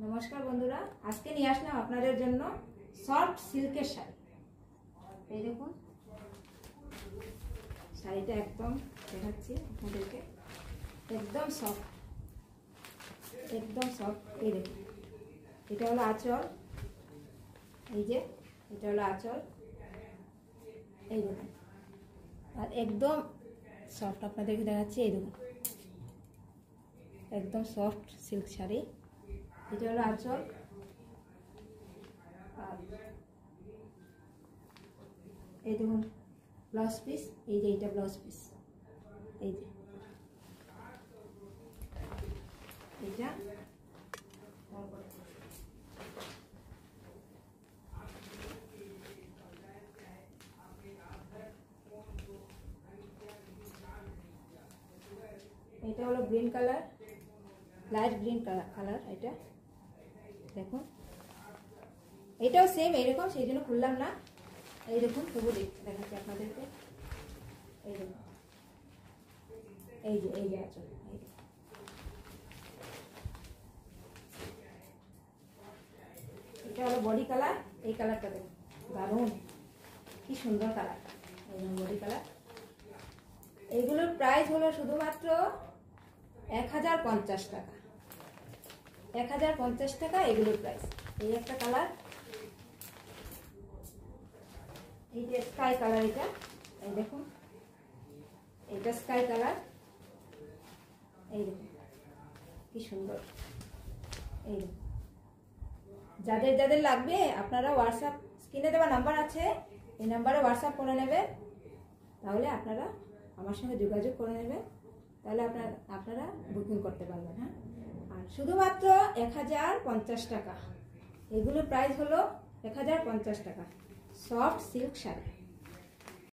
নমস্কার বন্ধুরা, আজকে নিয়ে আসলাম আপনাদের জন্য সফট সিল্কের শাড়ি। এই দেখুন শাড়িটা একদম দেখাচ্ছি আপনাদেরকে, একদম সফট, একদম সফট। এই দেখুন, এটা হলো আঁচল, এই যে এটা হলো আঁচল, এই দেখুন, আর একদম সফট আপনাদেরকে দেখাচ্ছি। এই দেখুন একদম সফট সিল্ক শাড়ি, এটা হলো আঁচল, আর এই দেখুন ব্লাউজ পিস, এই যে এইটা ব্লাউজ পিস, এই যে এইটা, এটা হলো green colour, light green colour. এটা দেখুন, এটাও সেম এইরকম, সেই জন্য খুললাম না। এই দেখুন, তবু দেখাচ্ছি আপনাদেরকে। এই দেখুন, এই যে আঁচল, এটা হলো বডি কালার। এই কালারটা দেখুন, দারুণ, কি সুন্দর কালার, এই বডি কালার। এইগুলোর প্রাইস হলো শুধুমাত্র 1050 টাকা, 1050 টাকা এগুলোর প্রাইস। এই একটা কালার, এই যে স্কাই কালার, এটা এই দেখুন, এটা স্কাই কালার, এই দেখুন কি সুন্দর। এই দেখুন, যাদের যাদের লাগবে আপনারা হোয়াটসঅ্যাপ, স্ক্রিনে দেওয়া নাম্বার আছে, এই নাম্বারে হোয়াটসঅ্যাপ করে নেবেন, তাহলে আপনারা আমার সঙ্গে যোগাযোগ করে নেবেন, তাহলে আপনারা বুকিং করতে পারবেন। হ্যাঁ, আর শুধুমাত্র 1050 টাকা, এগুলোর প্রাইস হলো 1050 টাকা, সফট সিল্ক শাড়ি।